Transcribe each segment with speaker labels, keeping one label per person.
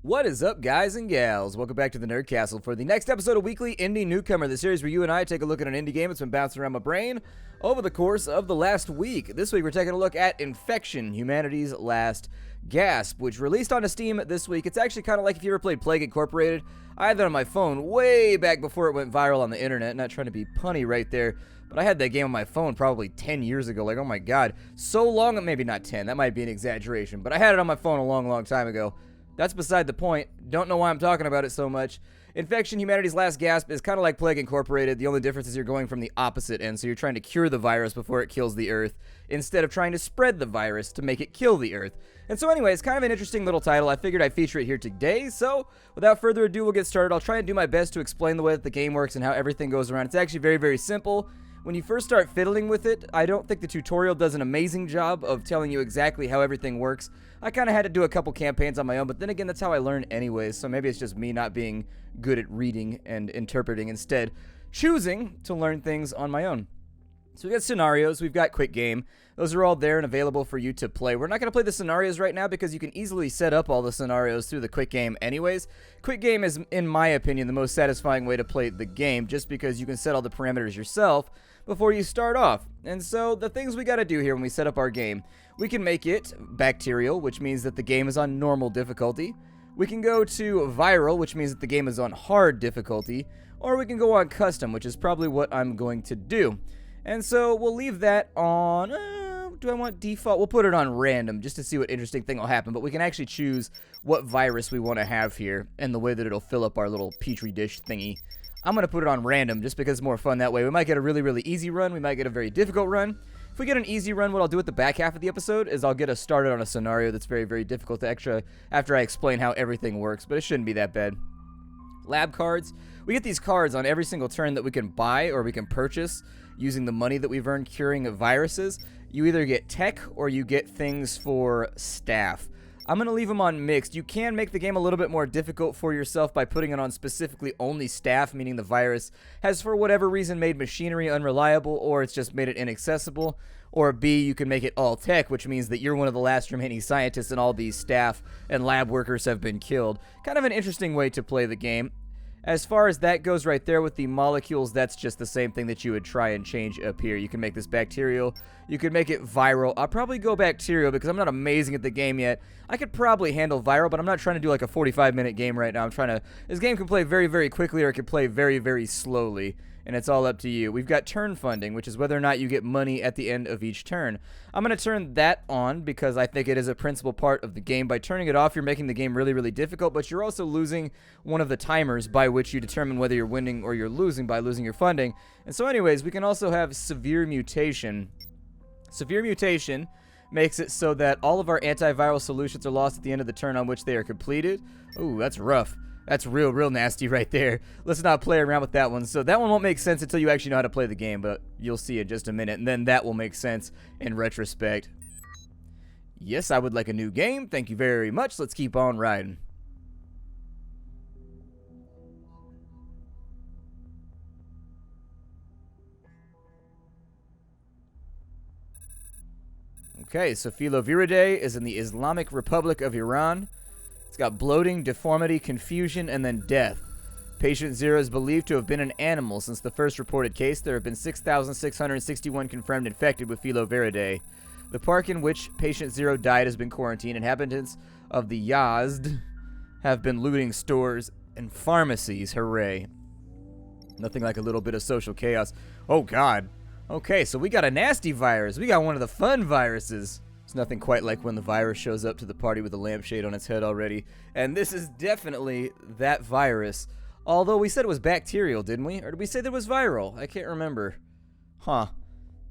Speaker 1: What is up, guys and gals? Welcome back to the Nerd Castle for the next episode of Weekly Indie Newcomer, the series where you and I take a look at an indie game that's been bouncing around my brain over the course of the last week. This week, we're taking a look at Infection, Humanity's Last Gasp, which released onto Steam this week. It's actually kind of like if you ever played Plague Incorporated. I had that on my phone way back before it went viral on the internet. Not trying to be punny right there, but I had that game on my phone probably 10 years ago. Like, oh my god, so long, maybe not 10, that might be an exaggeration, but I had it on my phone a long time ago. That's beside the point. Don't know why I'm talking about it so much. Infection, Humanity's Last Gasp is kind of like Plague Incorporated. The only difference is you're going from the opposite end, so you're trying to cure the virus before it kills the Earth, instead of trying to spread the virus to make it kill the Earth. And so anyway, it's kind of an interesting little title. I figured I'd feature it here today, so without further ado, we'll get started. I'll try and do my best to explain the way that the game works and how everything goes around. It's actually very simple. When you first start fiddling with it, I don't think the tutorial does an amazing job of telling you exactly how everything works. I kind of had to do a couple campaigns on my own, but then again, that's how I learn anyways, so maybe it's just me not being good at reading and interpreting, instead choosing to learn things on my own. So we got scenarios, we've got quick game. Those are all there and available for you to play. We're not going to play the scenarios right now because you can easily set up all the scenarios through the quick game anyways. Quick game is, in my opinion, the most satisfying way to play the game, just because you can set all the parameters yourself before you start off. And so the things we got to do here when we set up our game, we can make it bacterial, which means that the game is on normal difficulty. We can go to viral, which means that the game is on hard difficulty. Or we can go on custom, which is probably what I'm going to do. And so we'll leave that on, do I want default? We'll put it on random just to see what interesting thing will happen. But we can actually choose what virus we want to have here and the way that it'll fill up our little petri dish thingy. I'm going to put it on random just because it's more fun that way. We might get a really easy run. We might get a very difficult run. If we get an easy run, what I'll do at the back half of the episode is I'll get us started on a scenario that's very difficult to after I explain how everything works, but it shouldn't be that bad. Lab cards. We get these cards on every single turn that we can buy or we can purchase using the money that we've earned curing viruses. You either get tech or you get things for staff. I'm going to leave them on mixed. You can make the game a little bit more difficult for yourself by putting it on specifically only staff, meaning the virus has for whatever reason made machinery unreliable, or it's just made it inaccessible. Or B, you can make it all tech, which means that you're one of the last remaining scientists and all these staff and lab workers have been killed. Kind of an interesting way to play the game. As far as that goes right there with the molecules, that's just the same thing that you would try and change up here. You can make this bacterial. You could make it viral. I'll probably go bacterial because I'm not amazing at the game yet. I could probably handle viral, but I'm not trying to do like a 45-minute game right now. I'm trying to... This game can play very quickly or it can play very slowly. And it's all up to you. We've got turn funding, which is whether or not you get money at the end of each turn. I'm going to turn that on because I think it is a principal part of the game. By turning it off, you're making the game really difficult, but you're also losing one of the timers by which you determine whether you're winning or you're losing by losing your funding. And so anyways, we can also have severe mutation. Severe mutation makes it so that all of our antiviral solutions are lost at the end of the turn on which they are completed. Ooh, that's rough. That's real nasty right there. Let's not play around with that one. So that one won't make sense until you actually know how to play the game, but you'll see in just a minute, and then that will make sense in retrospect. Yes, I would like a new game. Thank you very much. Let's keep on riding. Okay, so Filoviridae is in the Islamic Republic of Iran. It's got bloating, deformity, confusion, and then death. Patient 0 is believed to have been an animal since the first reported case. There have been 6,661 confirmed infected with Filoviridae. The park in which Patient 0 died has been quarantined. Inhabitants of the Yazd have been looting stores and pharmacies. Hooray. Nothing like a little bit of social chaos. Oh, God. Okay, so we got a nasty virus. We got one of the fun viruses. It's nothing quite like when the virus shows up to the party with a lampshade on its head already. And this is definitely that virus. Although we said it was bacterial, didn't we? Or did we say that it was viral? I can't remember. Huh.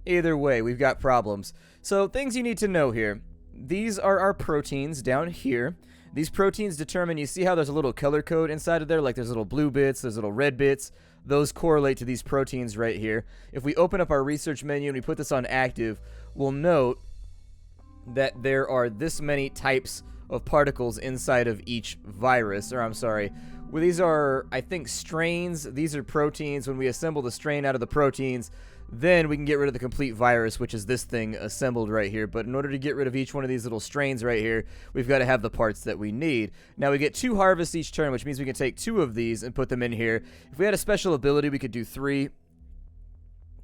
Speaker 1: Either way, we've got problems. So, things you need to know here. These are our proteins down here. These proteins determine, you see how there's a little color code inside of there? Like there's little blue bits, there's little red bits. Those correlate to these proteins right here. If we open up our research menu and we put this on active, we'll note that there are this many types of particles inside of each virus, or I'm sorry, well, these are, I think, strains. These are proteins. When we assemble the strain out of the proteins, then we can get rid of the complete virus, which is this thing assembled right here. But in order to get rid of each one of these little strains right here, we've got to have the parts that we need. Now we get 2 harvests each turn, which means we can take 2 of these and put them in here. If we had a special ability, we could do 3.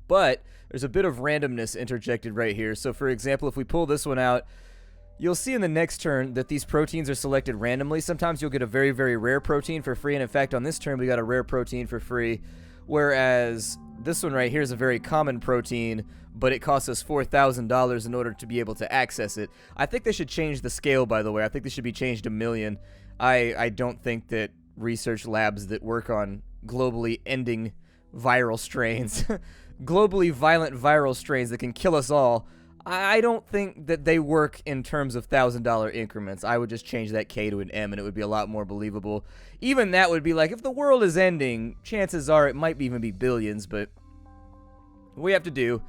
Speaker 1: But there's a bit of randomness interjected right here. So for example, if we pull this one out, you'll see in the next turn that these proteins are selected randomly. Sometimes you'll get a very, very rare protein for free, and in fact on this turn we got a rare protein for free, whereas this one right here is a very common protein, but it costs us $4,000 in order to be able to access it. I think they should change the scale, by the way. I think they should be changed to million. I don't think that research labs that work on globally ending viral strains globally violent viral strains that can kill us all, I don't think that they work in terms of $1,000 increments. I would just change that K to an M and it would be a lot more believable. Even that would be like, if the world is ending, chances are it might even be billions, but what we have to do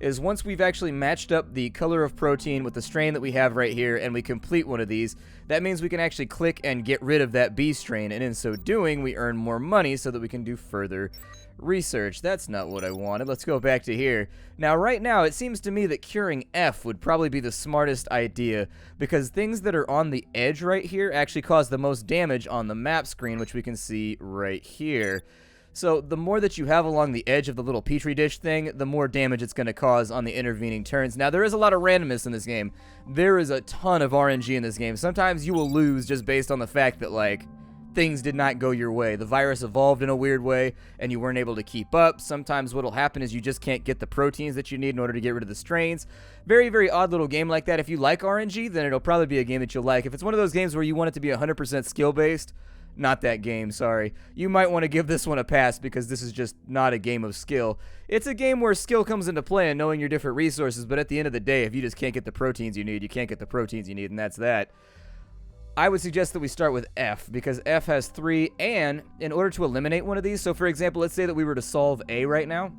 Speaker 1: is once we've actually matched up the color of protein with the strain that we have right here and we complete one of these, that means we can actually click and get rid of that B strain, and in so doing we earn more money so that we can do further research. That's not what I wanted. Let's go back to here. Now, right now, it seems to me that curing F would probably be the smartest idea, because things that are on the edge right here actually cause the most damage on the map screen, which we can see right here. So the more that you have along the edge of the little petri dish thing, the more damage it's going to cause on the intervening turns. Now, there is a lot of randomness in this game. There is a ton of RNG in this game. Sometimes you will lose just based on the fact that, like, things did not go your way. The virus evolved in a weird way, and you weren't able to keep up. Sometimes what'll happen is you just can't get the proteins that you need in order to get rid of the strains. Very, very odd little game like that. If you like RNG, then it'll probably be a game that you'll like. If it's one of those games where you want it to be 100% skill-based, not that game, sorry. You might want to give this one a pass, because this is just not a game of skill. It's a game where skill comes into play and knowing your different resources, but at the end of the day, if you just can't get the proteins you need, you can't get the proteins you need, and that's that. I would suggest that we start with F, because F has 3, and in order to eliminate one of these, so for example, let's say that we were to solve A right now.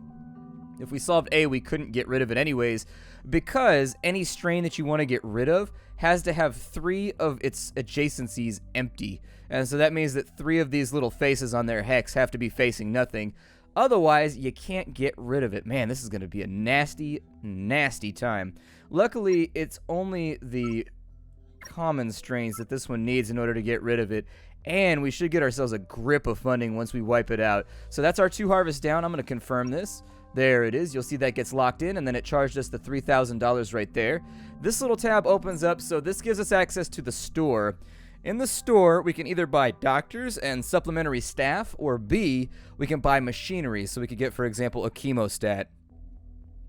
Speaker 1: If we solved A, we couldn't get rid of it anyways, because any strain that you want to get rid of has to have 3 of its adjacencies empty. And so that means that 3 of these little faces on their hex have to be facing nothing. Otherwise, you can't get rid of it. Man, this is going to be a nasty, nasty time. Luckily, it's only the common strains that this one needs in order to get rid of it, and we should get ourselves a grip of funding once we wipe it out. So that's our 2 harvests down. I'm going to confirm this. There it is. You'll see that gets locked in, and then it charged us the $3,000 right there. This little tab opens up, so this gives us access to the store. In the store, we can either buy doctors and supplementary staff, or B, we can buy machinery. So we could get, for example, a chemostat.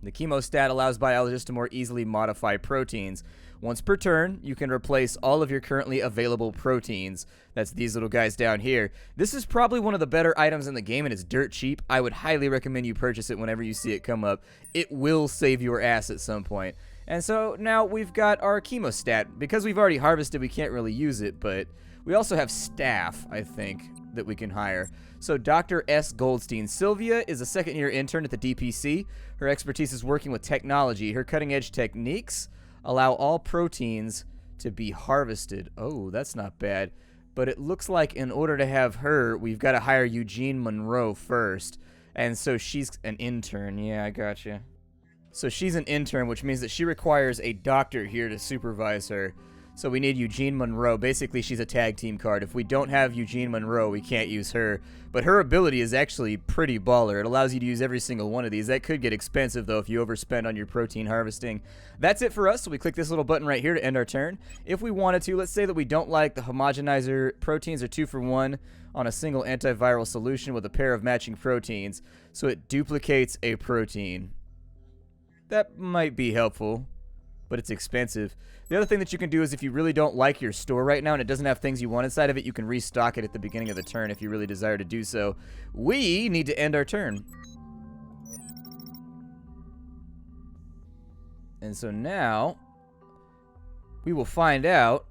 Speaker 1: The chemostat allows biologists to more easily modify proteins. Once per turn, you can replace all of your currently available proteins. That's these little guys down here. This is probably one of the better items in the game, and it's dirt cheap. I would highly recommend you purchase it whenever you see it come up. It will save your ass at some point. And so now we've got our chemostat. Because we've already harvested, we can't really use it, but we also have staff, I think, that we can hire. So Dr. S. Goldstein. Sylvia is a second-year intern at the DPC. Her expertise is working with technology. Her cutting-edge techniques allow all proteins to be harvested. Oh, that's not bad. But it looks like in order to have her, we've got to hire Eugene Monroe first. And so she's an intern. Yeah, I gotcha. So she's an intern, which means that she requires a doctor here to supervise her. So we need Eugene Monroe. Basically, she's a tag team card. If we don't have Eugene Monroe, we can't use her. But her ability is actually pretty baller. It allows you to use every single one of these. That could get expensive, though, if you overspend on your protein harvesting. That's it for us. So we click this little button right here to end our turn. If we wanted to, let's say that we don't like the homogenizer. Proteins are 2 for 1 on a single antiviral solution with a pair of matching proteins. So it duplicates a protein. That might be helpful, but it's expensive. The other thing that you can do is if you really don't like your store right now and it doesn't have things you want inside of it, you can restock it at the beginning of the turn if you really desire to do so. We need to end our turn. And so now we will find out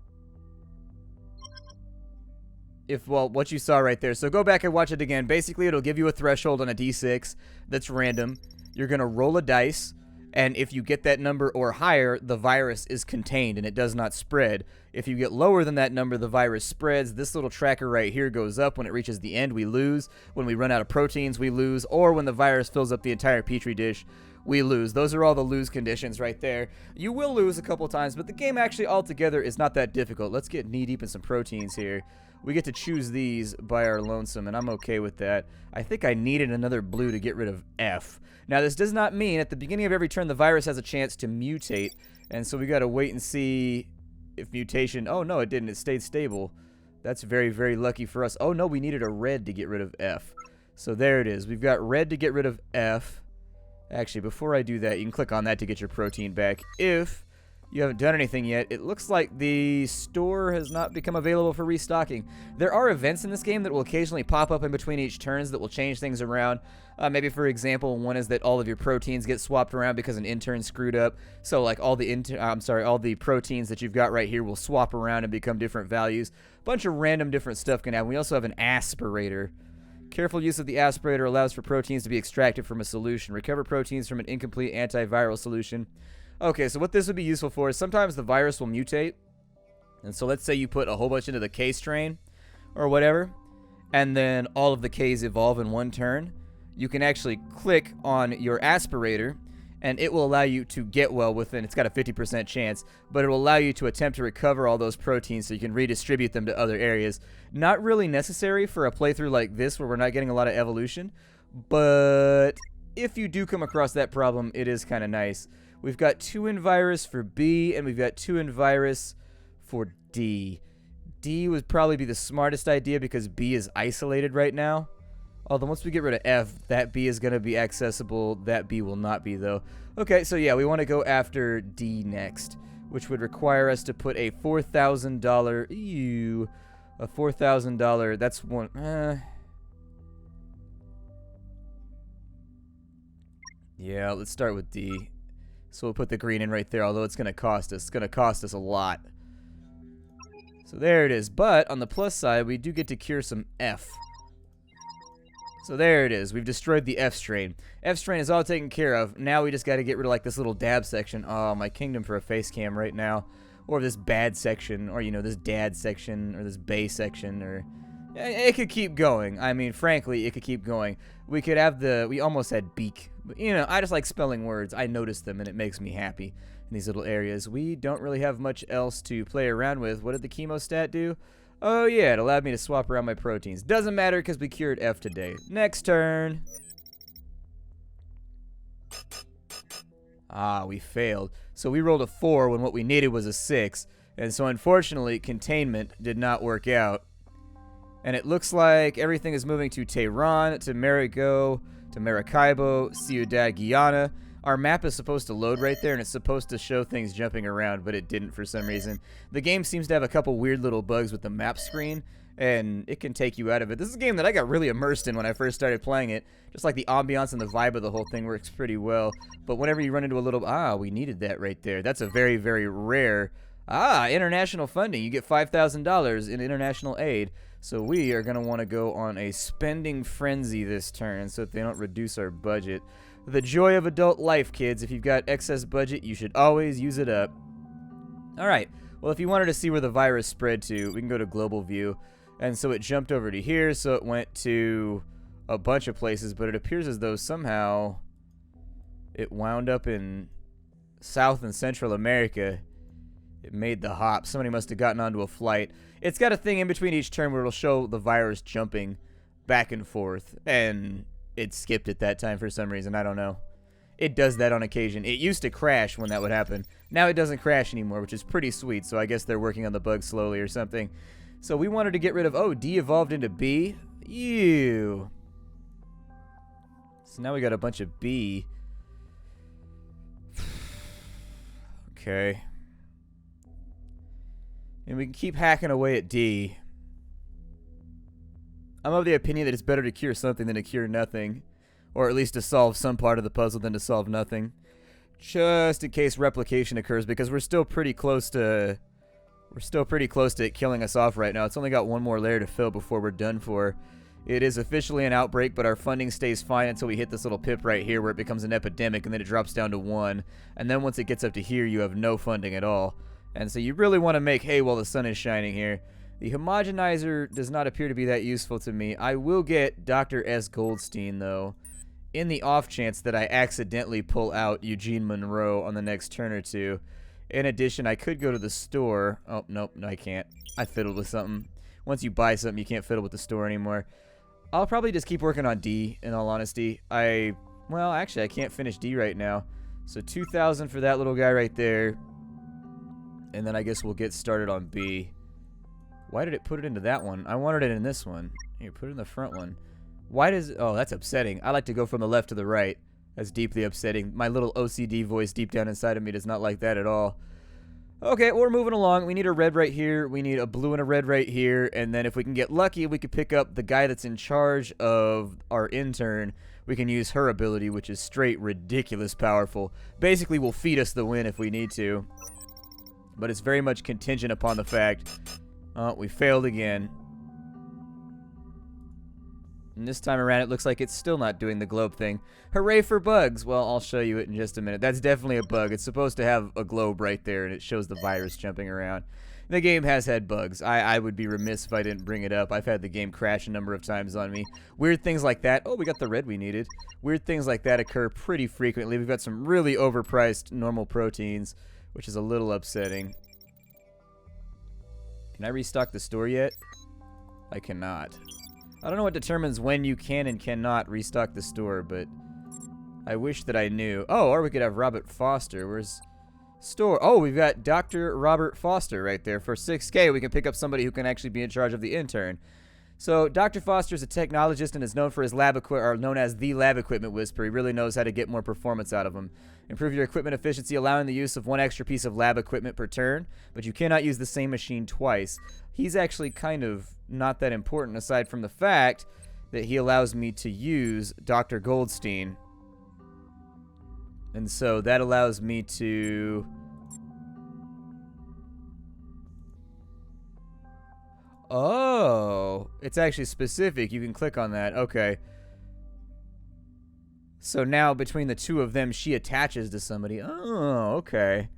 Speaker 1: if, well, what you saw right there. So go back and watch it again. Basically, it'll give you a threshold on a D6 that's random. You're going to roll a dice. And if you get that number or higher, the virus is contained and it does not spread. If you get lower than that number, the virus spreads. This little tracker right here goes up. When it reaches the end, we lose. When we run out of proteins, we lose. Or when the virus fills up the entire petri dish, we lose. Those are all the lose conditions right there. You will lose a couple times, but the game actually altogether is not that difficult. Let's get knee-deep in some proteins here. We get to choose these by our lonesome, and I'm okay with that. I think I needed another blue to get rid of F. Now, this does not mean at the beginning of every turn the virus has a chance to mutate, and so we got to wait and see if mutation... Oh, no, it didn't. It stayed stable. That's very, very lucky for us. Oh, no, we needed a red to get rid of F. So there it is. We've got red to get rid of F. Actually, before I do that, you can click on that to get your protein back. If you haven't done anything yet, it looks like the store has not become available for restocking. There are events in this game that will occasionally pop up in between each turns that will change things around. Maybe, for example, one is that all of your proteins get swapped around because an intern screwed up. So, like, all the proteins that you've got right here will swap around and become different values. A bunch of random different stuff can happen. We also have an aspirator. Careful use of the aspirator allows for proteins to be extracted from a solution. Recover proteins from an incomplete antiviral solution. Okay, so what this would be useful for is sometimes the virus will mutate. And so let's say you put a whole bunch into the K strain or whatever, and then all of the Ks evolve in one turn. You can actually click on your aspirator, and it will allow you to get well within, it's got a 50% chance, but it will allow you to attempt to recover all those proteins so you can redistribute them to other areas. Not really necessary for a playthrough like this where we're not getting a lot of evolution, but if you do come across that problem, it is kind of nice. We've got 2 in virus for B, and we've got 2 in virus for D. D would probably be the smartest idea because B is isolated right now. Although once we get rid of F, that B is going to be accessible. That B will not be, though. Okay, so yeah, we want to go after D next, which would require us to put a $4,000... Ew. A $4,000... That's one... Yeah, let's start with D. So we'll put the green in right there, although it's going to cost us. It's going to cost us a lot. So there it is. But on the plus side, we do get to cure some F. So there it is. We've destroyed the F strain. F strain is all taken care of. Now we just got to get rid of like this little dab section. Oh, my kingdom for a face cam right now. Or this bad section. Or, you know, this dad section. Or this bay section. Or... It could keep going. I mean, frankly, it could keep going. We could have the... We almost had beak. But, you know, I just like spelling words. I notice them, and it makes me happy in these little areas. We don't really have much else to play around with. What did the chemostat do? Oh, yeah, it allowed me to swap around my proteins. Doesn't matter because we cured F today. Next turn. Ah, we failed. So we rolled a 4 when what we needed was a 6. And so, unfortunately, containment did not work out. And it looks like everything is moving to Tehran, to Marigo, to Maracaibo, Ciudad Guiana. Our map is supposed to load right there, and it's supposed to show things jumping around, but it didn't for some reason. The game seems to have a couple weird little bugs with the map screen, and it can take you out of it. This is a game that I got really immersed in when I first started playing it. Just like the ambiance and the vibe of the whole thing works pretty well. But whenever you run into a little... Ah, we needed that right there. That's a very, very rare... Ah, international funding. You get $5,000 in international aid. So we are going to want to go on a spending frenzy this turn so that they don't reduce our budget. The joy of adult life, kids. If you've got excess budget, you should always use it up. Alright, well, if you wanted to see where the virus spread to, we can go to global view. And so it jumped over to here, so it went to a bunch of places, but it appears as though somehow it wound up in South and Central America. It made the hop. Somebody must have gotten onto a flight. It's got a thing in between each turn where it'll show the virus jumping back and forth, and it skipped it that time for some reason. I don't know. It does that on occasion. It used to crash when that would happen. Now it doesn't crash anymore, which is pretty sweet, so I guess they're working on the bug slowly or something. So we wanted to get rid of... Oh, D evolved into B. Ew. So now we got a bunch of B. Okay. And we can keep hacking away at D. I'm of the opinion that it's better to cure something than to cure nothing. Or at least to solve some part of the puzzle than to solve nothing. Just in case replication occurs, because we're still pretty close to... We're still pretty close to it killing us off right now. It's only got one more layer to fill before we're done for. It is officially an outbreak, but our funding stays fine until we hit this little pip right here where it becomes an epidemic, and then it drops down to 1. And then once it gets up to here, you have no funding at all. And so you really want to make hay while the sun is shining here. The homogenizer does not appear to be that useful to me. I will get Dr. S. Goldstein, though, in the off chance that I accidentally pull out Eugene Monroe on the next turn or two. In addition, I could go to the store. Oh, nope, no, I can't. I fiddled with something. Once you buy something, you can't fiddle with the store anymore. I'll probably just keep working on D, in all honesty. Well, actually, I can't finish D right now. So 2,000 for that little guy right there. And then I guess we'll get started on B. Why did it put it into that one? I wanted it in this one. Here, put it in the front one. Why does... Oh, that's upsetting. I like to go from the left to the right. That's deeply upsetting. My little OCD voice deep down inside of me does not like that at all. Okay, well, we're moving along. We need a red right here. We need a blue and a red right here. And then if we can get lucky, we could pick up the guy that's in charge of our intern. We can use her ability, which is straight ridiculous powerful. Basically, will feed us the win if we need to. But it's very much contingent upon the fact... Oh, we failed again. And this time around, it looks like it's still not doing the globe thing. Hooray for bugs! Well, I'll show you it in just a minute. That's definitely a bug. It's supposed to have a globe right there, and it shows the virus jumping around. The game has had bugs. I would be remiss if I didn't bring it up. I've had the game crash a number of times on me. Weird things like that. Oh, we got the red we needed. Weird things like that occur pretty frequently. We've got some really overpriced normal proteins, which is a little upsetting. Can I restock the store yet? I cannot. I don't know what determines when you can and cannot restock the store, but I wish that I knew. Oh, or we could have Robert Foster. Where's store? Oh, we've got Dr. Robert Foster right there. For 6K, we can pick up somebody who can actually be in charge of the intern. So Dr. Foster is a technologist and is known for his known as the lab equipment whisperer. He really knows how to get more performance out of them. Improve your equipment efficiency, allowing the use of one extra piece of lab equipment per turn, but you cannot use the same machine twice. He's actually kind of not that important, aside from the fact that he allows me to use Dr. Goldstein. And so that allows me to... Oh, it's actually specific. You can click on that. Okay. So now between the two of them, she attaches to somebody. Oh, okay.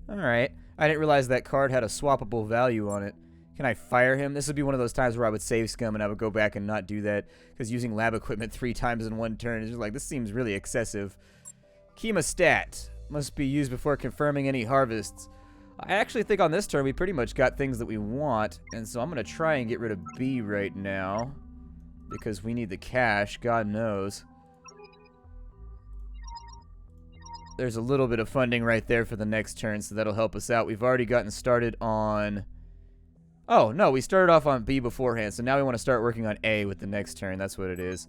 Speaker 1: All right. I didn't realize that card had a swappable value on it. Can I fire him? This would be one of those times where I would save scum and I would go back and not do that, because using lab equipment 3 times in one turn is just like, this seems really excessive. Chemostat must be used before confirming any harvests. I actually think on this turn we pretty much got things that we want, and so I'm going to try and get rid of B right now, because we need the cash, God knows. There's a little bit of funding right there for the next turn, so that'll help us out. We've already gotten started on... Oh, no, we started off on B beforehand, so now we want to start working on A with the next turn. That's what it is.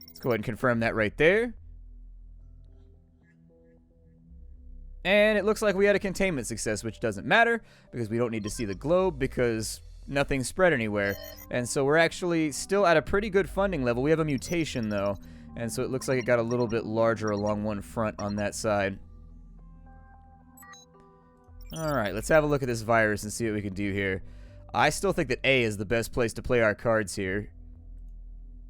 Speaker 1: Let's go ahead and confirm that right there. And it looks like we had a containment success, which doesn't matter, because we don't need to see the globe, because nothing spread anywhere. And so we're actually still at a pretty good funding level. We have a mutation, though, and so it looks like it got a little bit larger along one front on that side. Alright, let's have a look at this virus and see what we can do here. I still think that A is the best place to play our cards here.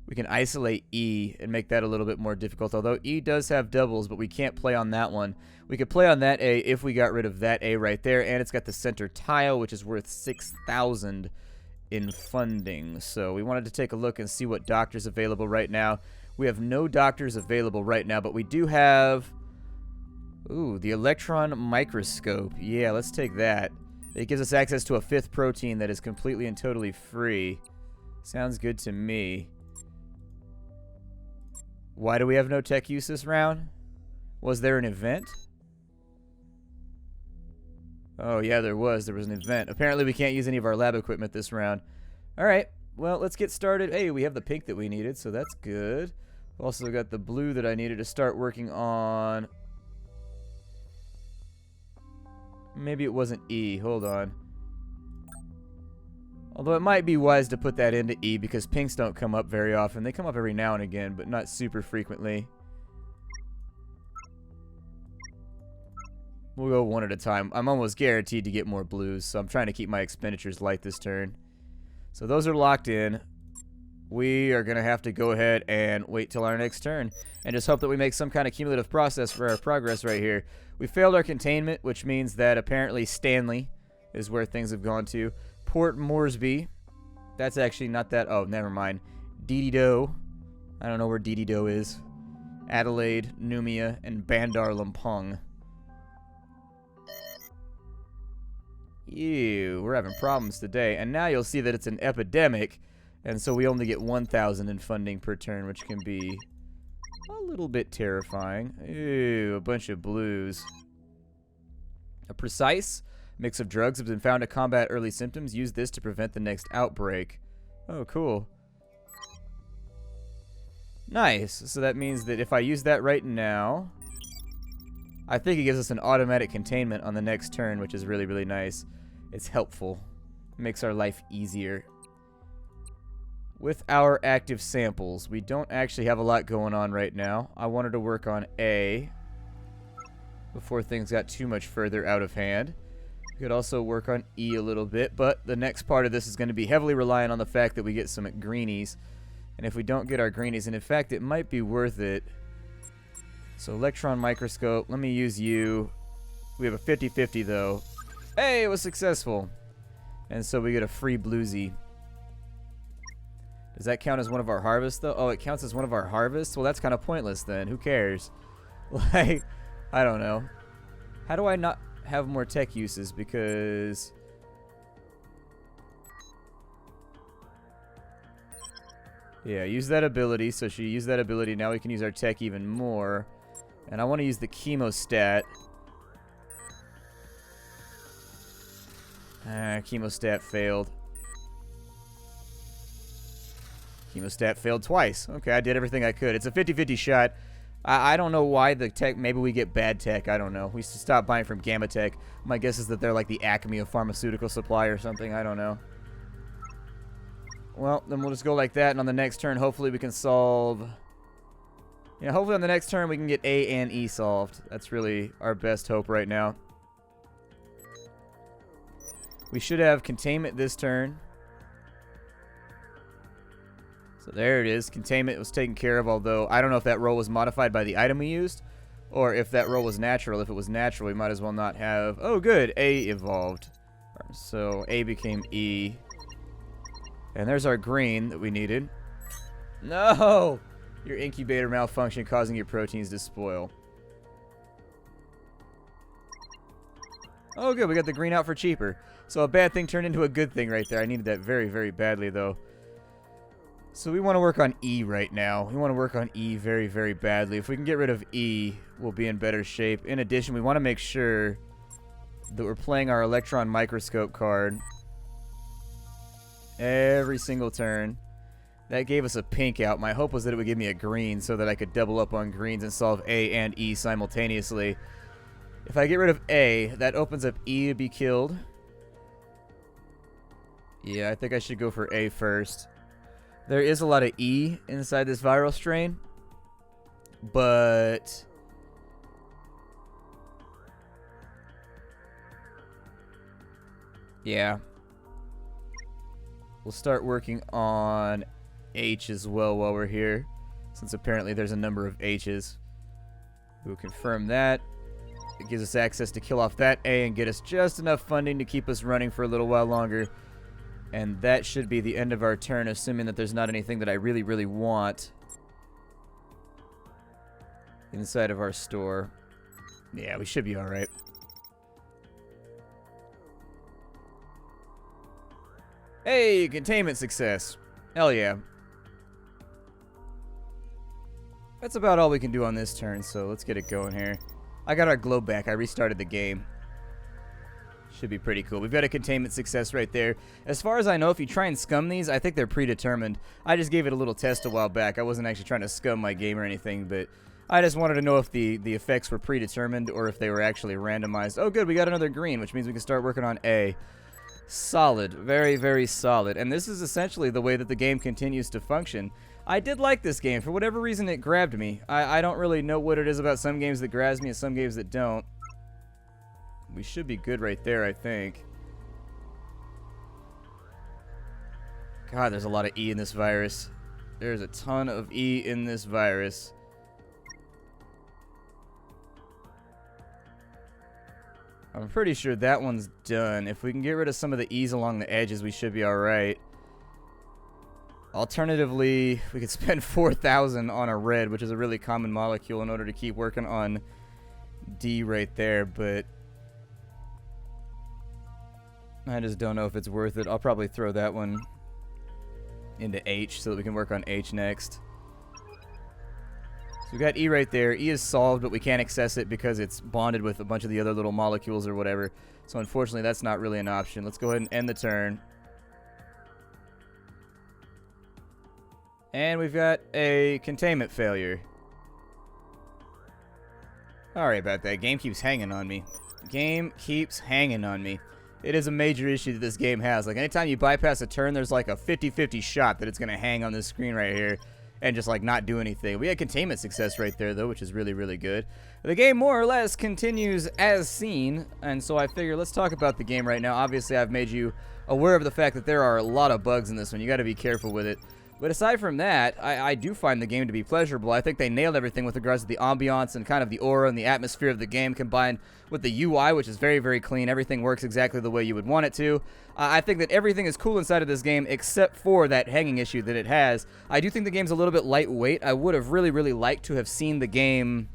Speaker 1: We can isolate E and make that a little bit more difficult, although E does have doubles, but we can't play on that one. We could play on that A if we got rid of that A right there, and it's got the center tile, which is worth 6,000 in funding. So we wanted to take a look and see what doctors available right now. We have no doctors available right now, but we do have... Ooh, the electron microscope. Yeah, let's take that. It gives us access to a 5th protein that is completely and totally free. Sounds good to me. Why do we have no tech use this round? Was there an event? Oh, yeah, there was. There was an event. Apparently, we can't use any of our lab equipment this round. All right. Well, let's get started. Hey, we have the pink that we needed, so that's good. Also got the blue that I needed to start working on. Maybe it wasn't E. Hold on. Although it might be wise to put that into E, because pinks don't come up very often. They come up every now and again, but not super frequently. We'll go one at a time. I'm almost guaranteed to get more blues, so I'm trying to keep my expenditures light this turn. So those are locked in. we are going to have to go ahead and wait till our next turn and just hope that we make some kind of cumulative process for our progress right here. We failed our containment, which means that apparently Stanley is where things have gone to. Port Moresby. That's actually not that. Oh, never mind. Didido. I don't know where Didido is. Adelaide, Numia, and Bandar Lampung. Ew, we're having problems today. And now you'll see that it's an epidemic. And so we only get 1,000 in funding per turn, which can be a little bit terrifying. Ew, a bunch of blues. A precise mix of drugs have been found to combat early symptoms. Use this to prevent the next outbreak. Oh, cool. Nice. So that means that if I use that right now, I think it gives us an automatic containment on the next turn, which is really, really nice. It's helpful. It makes our life easier. With our active samples, we don't actually have a lot going on right now. I wanted to work on A before things got too much further out of hand. We could also work on E a little bit, but the next part of this is going to be heavily reliant on the fact that we get some greenies. And if we don't get our greenies, and in fact, it might be worth it. So electron microscope, let me use you. We have a 50-50 though. Hey, it was successful. And so we get a free bluesy. Does that count as one of our harvests though? Oh, it counts as one of our harvests? Well, that's kind of pointless then. Who cares? Like, I don't know. How do I not have more tech uses? Because yeah, use that ability. So she used that ability. Now we can use our tech even more. And I want to use the chemostat. Chemostat failed. Chemostat failed twice. Okay, I did everything I could. It's a 50-50 shot. I don't know why the tech... Maybe we get bad tech. I don't know. We should stop buying from Gamma Tech. My guess is that they're like the Acme of pharmaceutical supply or something. I don't know. Well, then we'll just go like that. And on the next turn, hopefully we can solve... Yeah, hopefully on the next turn we can get A and E solved. That's really our best hope right now. We should have containment this turn. So there it is. Containment was taken care of, although I don't know if that roll was modified by the item we used or if that roll was natural. If it was natural, we might as well not have... Oh, good. A evolved. So A became E. And there's our green that we needed. No! Your incubator malfunction causing your proteins to spoil. Oh, good. We got the green out for cheaper. So a bad thing turned into a good thing right there. I needed that very, very badly, though. So we want to work on E right now. We want to work on E very, very badly. If we can get rid of E, we'll be in better shape. In addition, we want to make sure that we're playing our electron microscope card every single turn. That gave us a pink out. My hope was that it would give me a green so that I could double up on greens and solve A and E simultaneously. If I get rid of A, that opens up E to be killed. Yeah, I think I should go for A first. There is a lot of E inside this viral strain, but yeah. We'll start working on H as well while we're here, since apparently there's a number of H's. We'll confirm that. It gives us access to kill off that A and get us just enough funding to keep us running for a little while longer. And that should be the end of our turn, assuming that there's not anything that I really, really want inside of our store. Yeah, we should be alright. Hey, containment success. Hell yeah. That's about all we can do on this turn, so let's get it going here. I got our globe back. I restarted the game. Should be pretty cool. We've got a containment success right there. As far as I know, if you try and scum these, I think they're predetermined. I just gave it a little test a while back. I wasn't actually trying to scum my game or anything, but I just wanted to know if the effects were predetermined or if they were actually randomized. Oh, good. We got another green, which means we can start working on A. Solid. Very, very solid. And this is essentially the way that the game continues to function. I did like this game. For whatever reason, it grabbed me. I don't really know what it is about some games that grabs me and some games that don't. We should be good right there, I think. God, there's a lot of E in this virus. There's a ton of E in this virus. I'm pretty sure that one's done. If we can get rid of some of the E's along the edges, we should be alright. Alternatively, we could spend 4,000 on a red, which is a really common molecule, in order to keep working on D right there, but I just don't know if it's worth it. I'll probably throw that one into H so that we can work on H next. So we got E right there. E is solved, but we can't access it because it's bonded with a bunch of the other little molecules or whatever. So unfortunately, that's not really an option. Let's go ahead and end the turn. And we've got a containment failure. Sorry about that. Game keeps hanging on me. Game keeps hanging on me. It is a major issue that this game has. Like, anytime you bypass a turn, there's like a 50-50 shot that it's going to hang on this screen right here and just like not do anything. We had containment success right there though, which is really, really good. The game more or less continues as seen, and so I figure let's talk about the game right now. Obviously, I've made you aware of the fact that there are a lot of bugs in this one. You got to be careful with it. But aside from that, I do find the game to be pleasurable. I think they nailed everything with regards to the ambiance and kind of the aura and the atmosphere of the game, combined with the UI, which is very, very clean. Everything works exactly the way you would want it to. I think that everything is cool inside of this game except for that hanging issue that it has. I do think the game's a little bit lightweight. I would have really, really liked to have seen the game,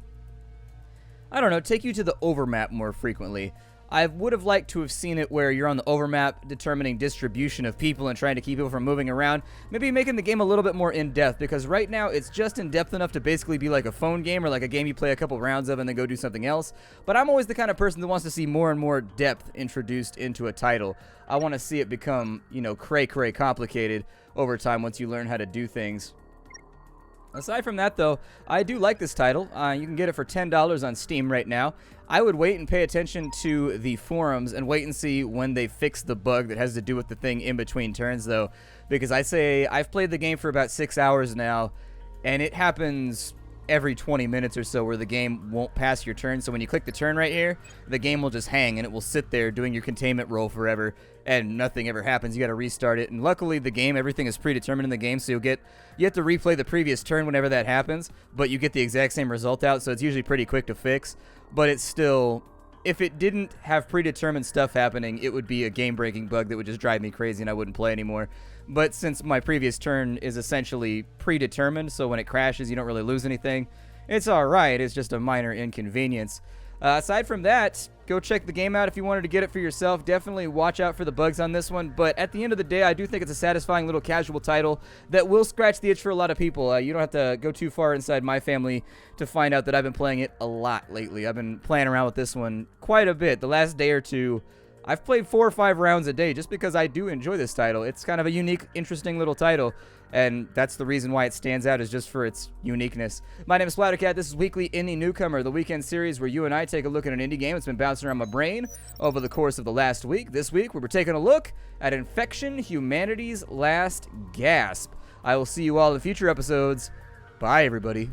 Speaker 1: I don't know, take you to the overmap more frequently. I would have liked to have seen it where you're on the overmap determining distribution of people and trying to keep people from moving around. Maybe making the game a little bit more in-depth, because right now it's just in-depth enough to basically be like a phone game or like a game you play a couple rounds of and then go do something else. But I'm always the kind of person that wants to see more and more depth introduced into a title. I want to see it become, you know, cray-cray complicated over time once you learn how to do things. Aside from that, though, I do like this title. You can get it for $10 on Steam right now. I would wait and pay attention to the forums and wait and see when they fix the bug that has to do with the thing in between turns, though, because I've played the game for about 6 hours now, and it happens every 20 minutes or so where the game won't pass your turn. So when you click the turn right here, the game will just hang and it will sit there doing your containment roll forever and nothing ever happens. You got to restart it. And luckily the game, everything is predetermined in the game, so you have to replay the previous turn whenever that happens, but you get the exact same result out, so it's usually pretty quick to fix. But it's still, if it didn't have predetermined stuff happening, it would be a game-breaking bug that would just drive me crazy and I wouldn't play anymore. But since my previous turn is essentially predetermined, so when it crashes you don't really lose anything, it's alright. It's just a minor inconvenience. Aside from that, go check the game out if you wanted to get it for yourself. Definitely watch out for the bugs on this one, but at the end of the day, I do think it's a satisfying little casual title that will scratch the itch for a lot of people. You don't have to go too far inside my family to find out that I've been playing it a lot lately. I've been playing around with this one quite a bit. The last day or two, I've played 4 or 5 rounds a day just because I do enjoy this title. It's kind of a unique, interesting little title, and that's the reason why it stands out, is just for its uniqueness. My name is Splattercat. This is Weekly Indie Newcomer, the weekend series where you and I take a look at an indie game that's been bouncing around my brain over the course of the last week. This week, we're taking a look at Infection: Humanity's Last Gasp. I will see you all in future episodes. Bye, everybody.